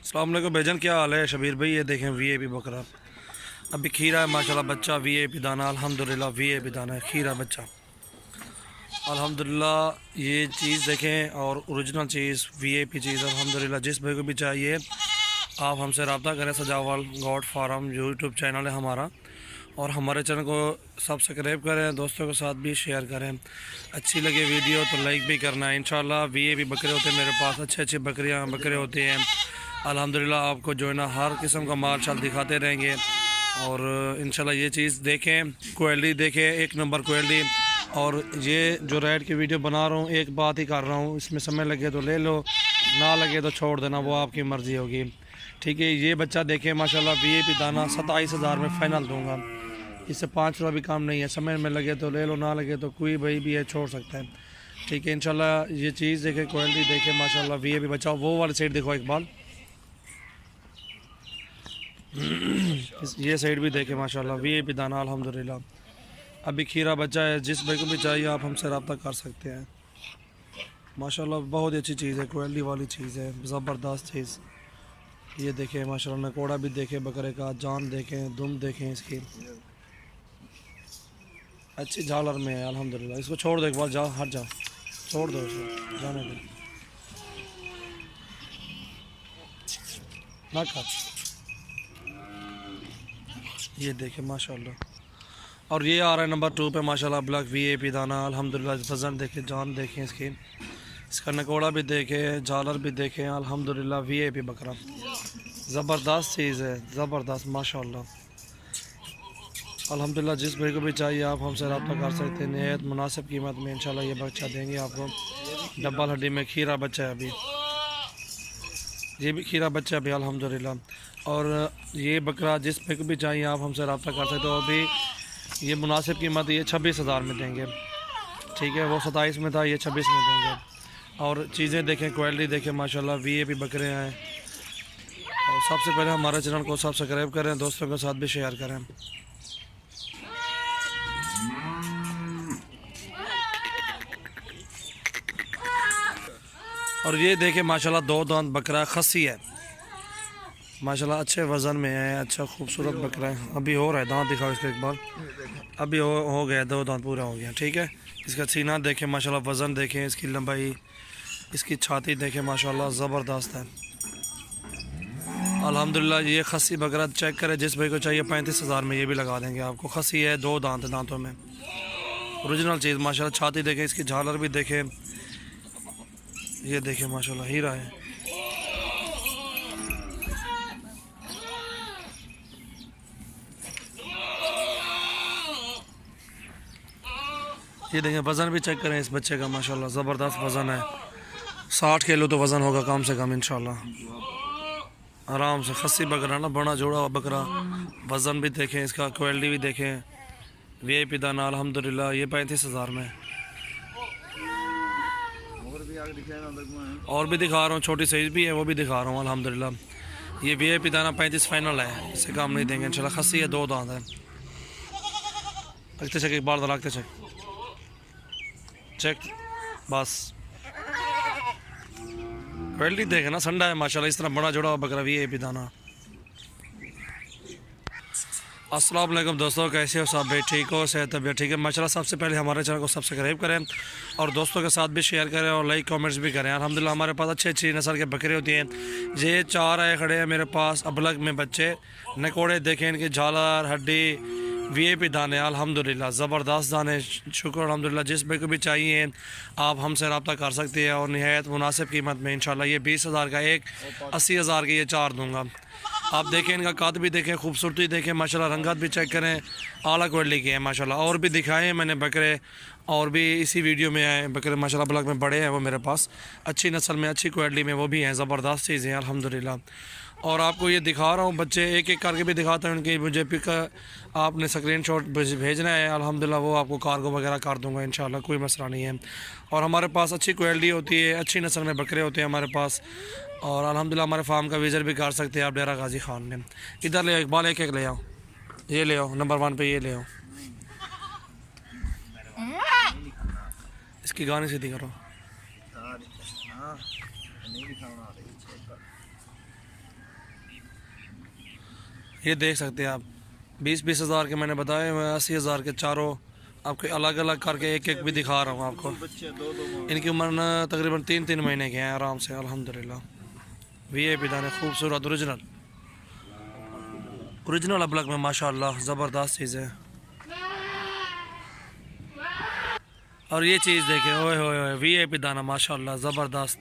अस्सलाम वालेकुम भाईजान, क्या हाल है शबीर भाई। ये देखें वीआईपी बकरा अभी खीरा है माशाल्लाह, बच्चा वीआईपी दाना अल्हम्दुलिल्लाह, वीआईपी दाना है, खीरा बच्चा अल्हम्दुलिल्लाह। ये चीज़ देखें और ओरिजिनल चीज़ वीआईपी चीज़ अल्हम्दुलिल्लाह। जिस भाई को भी चाहिए आप हमसे रब्ता करें। सजावाल गॉड फार्म यूट्यूब चैनल है हमारा, और हमारे चैनल को सब्सक्राइब करें, दोस्तों के साथ भी शेयर करें। अच्छी लगे वीडियो तो लाइक भी करना है। इंशाल्लाह वीआईपी बकरे होते हैं मेरे पास, अच्छे अच्छे बकरे होते हैं अल्हम्दुलिल्लाह। आपको जो है ना हर किस्म का माल शाल दिखाते रहेंगे, और इंशाल्लाह ये चीज़ देखें, क्वालिटी देखें, एक नंबर क्वालिटी। और ये जो रेड की वीडियो बना रहा हूँ, एक बात ही कर रहा हूँ, इसमें समय लगे तो ले लो, ना लगे तो छोड़ देना, वो आपकी मर्ज़ी होगी। ठीक है, ये बच्चा देखें माशाल्लाह, वीआईपी दाना 27,000 में फ़ाइनल दूंगा। इससे 5 रुपये भी काम नहीं है, समय में लगे तो ले लो, ना लगे तो कोई भाई भी है छोड़ सकता है। ठीक है, इंशाल्लाह ये चीज़ देखें, क्वालिटी देखें माशाल्लाह। वीआईपी बच्चा वो वाली साइड देखो एक बार, ये साइड भी देखें माशाल्लाह, वीआईपी दाना अल्हम्दुलिल्लाह। अभी खीरा बच्चा है, जिस भाई को भी चाहिए आप हमसे रब्ता कर सकते हैं। माशाल्लाह बहुत ही अच्छी चीज़ है, क्वालिटी वाली चीज़ है, ज़बरदस्त चीज़। ये देखें माशाल्लाह, नकोड़ा भी देखें बकरे का, जान देखें, दुम देखें इसकी, अच्छी झालर में है अल्हम्दुलिल्लाह। इसको छोड़ दो एक बार, जाओ हट जाओ, छोड़ दो इसको, जाने दो ना कर। ये देखें माशाल्लाह, और ये आ रहा है नंबर 2 पे माशाल्लाह, ब्लैक वीआईपी दाना अल्हम्दुलिल्लाह। वज़न देखें, जान देखें इसकी, इसका नकोड़ा भी देखें, झालर भी देखें अल्हम्दुलिल्लाह। वीआईपी बकरा ज़बरदस्त चीज़ है, ज़बरदस्त माशाल्लाह अल्हम्दुलिल्लाह। जिस भाई को भी चाहिए आप हमसे रब्ता कर सकते हैं, निहायत मुनासिब कीमत में इंशाल्लाह ये बच्चा देंगे आपको। डबल हड्डी में खीरा बच्चा है अभी, ये भी खीरा बच्चा है अभी अल्हम्दुलिल्लाह। और ये बकरा जिस भाई को भी चाहिए आप हमसे रब्ता कर सकते हो। अभी ये मुनासिब कीमत ये 26,000 में देंगे। ठीक है, वो 27 में था, ये 26 में देंगे। और चीज़ें देखें, क्वालिटी देखें माशाल्लाह, वीआईपी बकरे हैं। और सबसे पहले हमारे चैनल को सब्सक्राइब करें, दोस्तों के साथ भी शेयर करें। और ये देखें माशाल्लाह, 2 दांत बकरा खस्सी है माशाल्लाह, अच्छे वज़न में है, अच्छा खूबसूरत बकरा है। अभी हो रहा है, दांत दिखाओ इसको एक बार, अभी हो गया, 2 दांत पूरा हो गया। ठीक है, इसका सीना देखें माशाल्लाह, वज़न देखें, इसकी लंबाई, इसकी छाती देखें माशाल्लाह, ज़बरदस्त है अल्हम्दुलिल्लाह। ये खस्सी बकरा चेक करें, जिस भाई को चाहिए 35,000 में ये भी लगा देंगे आपको। खस्सी है, 2 दांत दांतों में, ओरिजिनल चीज़ माशाल्लाह। छाती देखें, इसकी झालर भी देखें, ये देखें माशाल्लाह, हीरा है। ये देखें, वज़न भी चेक करें इस बच्चे का माशाल्लाह, ज़बरदस्त वज़न है। 60 किलो तो वज़न होगा कम से कम इंशाल्लाह, आराम से। खस्सी बकरा ना, बड़ा जोड़ा हुआ बकरा। वज़न भी देखें इसका, क्वालिटी भी देखें, वीआईपी दाना अल्हम्दुलिल्लाह। ये 35,000 में। और भी दिखा रहा हूँ, छोटी साइज़ भी है, वो भी दिखा रहा हूँ अल्हम्दुलिल्लाह। ये वीआईपी दाना 35 फाइनल है, इससे कम नहीं देंगे इंशाल्लाह। खस्सी है, 2 दांत है। रखते चेक एक बार, रखते चेक चेक बस। क्वालिटी देखे ना, संडा है माशाल्लाह, इस तरह बड़ा जोड़ा हुआ बकरा वीआईपी दाना। अस्सलाम वालेकुम दोस्तों, कैसे हो सब भाई, ठीक हो, सेहत तबीयत ठीक है माशाल्लाह। सबसे पहले हमारे चैनल को सब्सक्राइब करें, और दोस्तों के साथ भी शेयर करें, और लाइक कमेंट्स भी करें। अल्हम्दुलिल्लाह हमारे पास अच्छी अच्छी नस्ल के बकरे होती हैं। ये 4 आए खड़े हैं मेरे पास अबलग में बच्चे, नकोड़े देखें, इनकी झालर, हड्डी, वीआईपी दाने अल्हम्दुलिल्लाह, ज़बरदस्त दाने, शुक्र अल्हम्दुलिल्लाह। जिस भाई को भी चाहिए आप हमसे रब्ता कर सकते हैं, और निहायत मुनासिब कीमत में इंशाल्लाह। ये 20,000 का एक, 80,000 के ये 4 दूँगा। आप देखें, इनका कद भी देखें, खूबसूरती देखें माशाल्लाह, रंगत भी चेक करें, आला क्वालिटी के हैं माशाल्लाह। और भी दिखाए हैं मैंने बकरे, और भी इसी वीडियो में आए बकरे माशाल्लाह, ब्लॉक में बड़े हैं वो मेरे पास, अच्छी नस्ल में, अच्छी क्वालिटी में वो भी हैं, ज़बरदस्त चीज़ें हैं अल्हम्दुलिल्लाह। और आपको ये दिखा रहा हूँ बच्चे, एक एक करके भी दिखाता हूँ उनकी। मुझे पिक आपने स्क्रीनशॉट भेजना है अल्हम्दुलिल्लाह, वो आपको कार्गो वगैरह कर दूँगा इंशाल्लाह, कोई मसला नहीं है। और हमारे पास अच्छी क्वालिटी होती है, अच्छी नस्ल में बकरे होते हैं हमारे पास। और अल्हम्दुलिल्लाह हमारे फार्म का विज़िट भी कर सकते हैं आप, डेरा गाजी खान में। इधर ले आओ, इकबाल, एक एक ले आओ, ये ले आओ, नंबर 1 पे ये ले आओ। इसकी गाने सीधी करो। ये देख सकते हैं आप 20-20 हज़ार के मैंने बताए हुए 80 हज़ार के चारों आपको अलग अलग करके एक एक भी दिखा रहा हूँ आपको। इनकी उम्र न तकरीबन 3-3 महीने के हैं आराम से अल्हम्दुलिल्लाह। VIP दाने खूबसूरत ओरिजिनल अबलग में माशाल्लाह ज़बरदस्त चीज़ है। और ये चीज़ देखें, ओए होए होए VIP दाना माशाल्लाह ज़बरदस्त।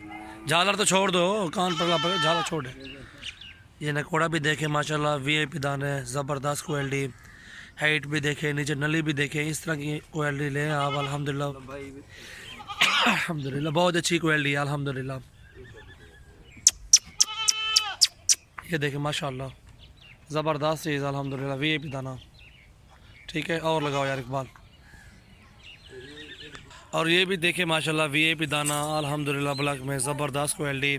झालर तो छोड़ दो, कान पर झालर छोड़े। ये नकोड़ा भी देखें माशाल्लाह VIP दाने ज़बरदस्त क्वालिटी। हाइट भी देखें, नीचे नली भी देखें, इस तरह की क्वालिटी लें आप अल्हम्दुलिल्लाह। अल्हम्दुलिल्लाह बहुत अच्छी क्वालिटी है अल्हम्दुलिल्लाह। ये देखें माशाल्लाह ज़बरदस्त चीज़ अल्हम्दुलिल्लाह VIP दाना। ठीक है, और लगाओ यार इकबाल। और ये भी देखें माशाल्लाह VIP दाना अल्हम्दुलिल्लाह ब्लैक में ज़बरदस्त क्वालिटी।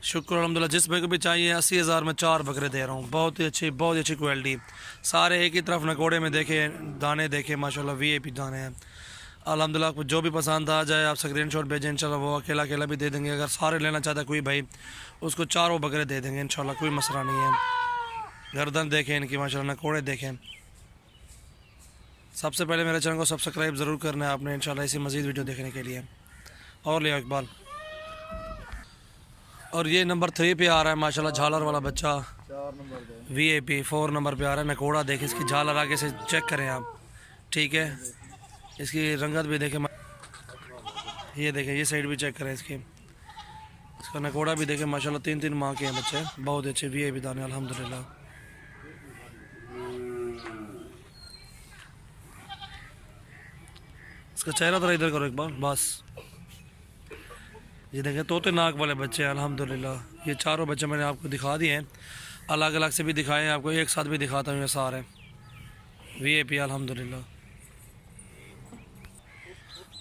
शुक्र अल्हम्दुलिल्लाह। जिस भाई को भी चाहिए 80 हज़ार में 4 बकरे दे रहा हूँ। बहुत ही अच्छी क्वालिटी। सारे एक ही तरफ नकोड़े में देखें, दाने देखें माशाल्लाह VIP दाने हैं अल्हम्दुलिल्लाह। आपको जो भी पसंद आ जाए आप स्क्रीनशॉट भेजें, इंशाल्लाह वो अकेला अकेला भी दे देंगे। अगर सारे लेना चाहता है कोई भाई उसको चारों बकरे दे देंगे इंशाल्लाह, कोई मसला नहीं है। गर्दन देखें इनकी माशाल्लाह, नकोड़े देखें। सबसे पहले मेरे चैनल को सब्सक्राइब ज़रूर करना है आपने इंशाल्लाह इसी मज़ीद वीडियो देखने के लिए। और ले इकबाल। और ये नंबर 3 पे आ रहा है माशाल्लाह झालर वाला बच्चा VIP 4 नंबर पे आ रहा है। नकोड़ा देखें, इसकी झालर आगे से चेक करें आप। ठीक है, इसकी रंगत भी देखें, ये देखें, ये साइड भी चेक करें इसकी। इसका नकोड़ा भी देखें माशाल्लाह 3-3 माह के हैं बच्चे, बहुत अच्छे VIP दाने अल्हम्दुलिल्लाह। इसका चेहरा तो इधर करो एक बार बस। ये देखें तोते नाक वाले बच्चे हैं अल्हम्दुलिल्लाह। ये चारों बच्चे मैंने आपको दिखा दिए हैं, अलग अलग से भी दिखाए हैं आपको, एक साथ भी दिखाता हूँ। ये सारे VIP अल्हम्दुलिल्लाह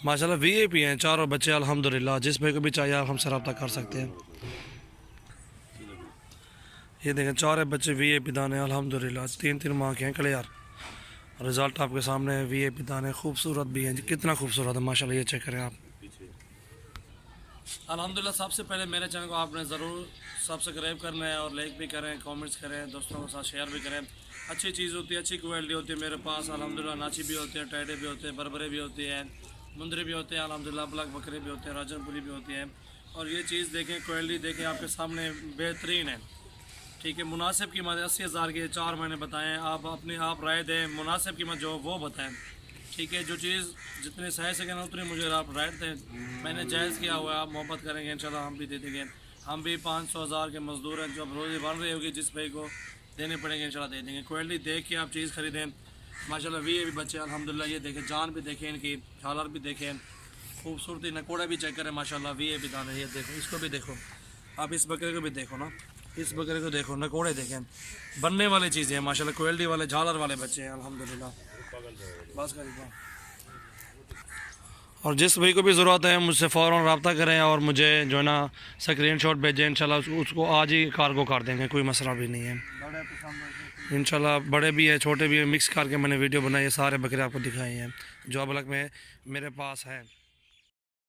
माशाल्लाह VIP हैं चारों बच्चे अल्हम्दुलिल्लाह। जिस भाई को भी चाहिए आप हमसे रब्ता कर सकते हैं। ये देखें चारों बच्चे VIP दाने अल्हम्दुलिल्लाह, 3-3 माह के हैं क्लियर। रिज़ल्ट आपके सामने है। VIP दाने खूबसूरत भी हैं, कितना खूबसूरत है माशाल्लाह। ये चेक करें आप अल्हम्दुलिल्लाह। सबसे पहले मेरे चैनल को आपने ज़रूर सब्सक्राइब करना है और लाइक भी करें, कमेंट्स करें, दोस्तों के साथ शेयर भी करें। अच्छी चीज़ होती है, अच्छी क्वालिटी होती है मेरे पास अल्हम्दुलिल्लाह। नाची भी होते हैं, टाइडे भी होते हैं, बरबरे भी होती हैं, मुंदरे भी होते हैं अल्हम्दुलिल्लाह, ब्लैक बकरे भी होते हैं, राजनपुरी भी होती है। और ये चीज़ देखें, क्वालिटी देखें, आपके सामने बेहतरीन है। ठीक है, मुनासिब कीमत 80 हज़ार के 4 मैंने बताएँ। आप राय दें, मुनासिब कीमत जो वो बताएँ। ठीक है, जो चीज़ जितने सही से कहना उतनी मुझे आप राइट दें। मैंने जायज़ किया हुआ है, आप मोहब्बत करेंगे इंशाल्लाह हम भी दे देंगे। हम भी 500 हज़ार के मज़दूर हैं, जो अब रोज़ी बन रही होगी, जिस भाई को देने पड़ेंगे इंशाल्लाह दे देंगे। क्वालिटी देख के आप चीज़ ख़रीदें माशाल्लाह। VIP बच्चे अल्हम्दुलिल्लाह। ये देखें, जान भी देखें इनकी, झालर भी देखें, खूबसूरती, नकोड़ा भी चेक करें माशाल्लाह। VIP दाने ये देखो, इसको भी देखो आप, इस बकरे को भी देखो ना, इस बकरे को देखो, नकोड़े देखें, बनने वाली चीज़ें हैं माशाल्लाह। क्वालिटी वाले झालर वाले बच्चे हैं अल्हम्दुलिल्लाह। बस करिए। और जिस भाई को भी ज़रूरत है मुझसे फ़ौरन रब्ता करें और मुझे जो है ना स्क्रीनशॉट भेजें, इंशाल्लाह उसको आज ही कार्गो कर देंगे, कोई मसला भी नहीं है इंशाल्लाह। बड़े भी है, छोटे भी है, मिक्स करके मैंने वीडियो बनाई है, सारे बकरे आपको दिखाए हैं जो अब तक में मेरे पास है।